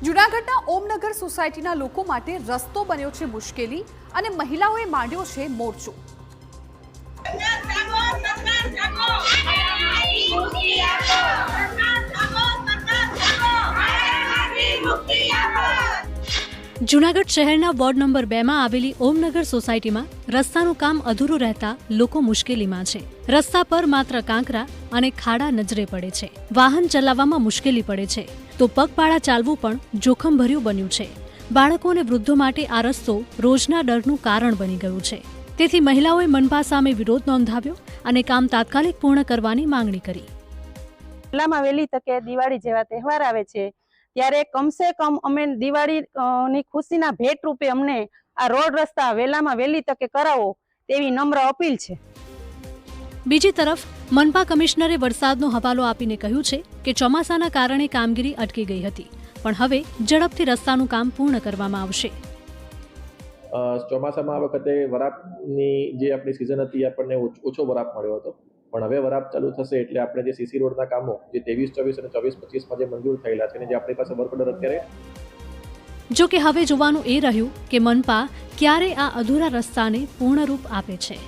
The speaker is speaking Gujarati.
જૂનાગઢના ઓમનગર સોસાયટીના લોકો માટે રસ્તો બન્યો છે મુશ્કેલી અને મહિલાઓએ માંડ્યો છે મોરચો। જૂનાગઢ શહેરના વોર્ડ નંબર 2 માં આવેલી ઓમનગર સોસાયટીમાં રસ્તાનું કામ અધૂરું રહેતા લોકો મુશ્કેલીમાં છે। રસ્તા પર માત્ર કાંકરા અને ખાડા નજરે પડે છે। વાહન ચલાવવામાં મુશ્કેલી પડે છે તો પગપાળા ચાલવું પણ જોખમભર્યું બન્યું છે। બાળકો અને વૃદ્ધો માટે આ રસ્તો રોજના ડરનું કારણ બની ગયું છે। તેથી મહિલાઓએ મનપા સામે વિરોધ નોંધાવ્યો અને કામ તાત્કાલિક પૂર્ણ કરવાની માંગણી કરી। વહેલામાં વહેલી તકે દિવાળી જેવા તહેવાર આવે છે ત્યારે કમસે કમ અમે દિવાળીની ખુશીના ભેટ રૂપે અમને આ રોડ રસ્તા વહેલામાં વહેલી તકે કરાવો તેવી નમ્ર અપીલ છે। બીજી તરફ મનપા કમિશનરે વરસાદનો હવાલો આપીને કહ્યું છે કે ચોમાસાના કારણે કામગીરી અટકી ગઈ હતી પણ હવે ઝડપથી રસ્તાનું કામ પૂર્ણ કરવામાં આવશે। ચોમાસામાં આ વખતે વરાપની જે આપણી સિઝન હતી આપણને ઓછો વરાપ મળ્યો હતો પણ હવે વરાપ ચાલુ થશે એટલે આપણે જે સીસી રોડના કામો જે 23-24 અને 24-25માં જે મંજૂર થયેલા છે અને જે આપણી પાસે વર્ક ઓર્ડર અત્યારે જો કે હવે જોવાનું એ રહ્યું કે મનપા ક્યારે આ અધૂરા રસ્તાને પૂર્ણરૂપ આપે છે।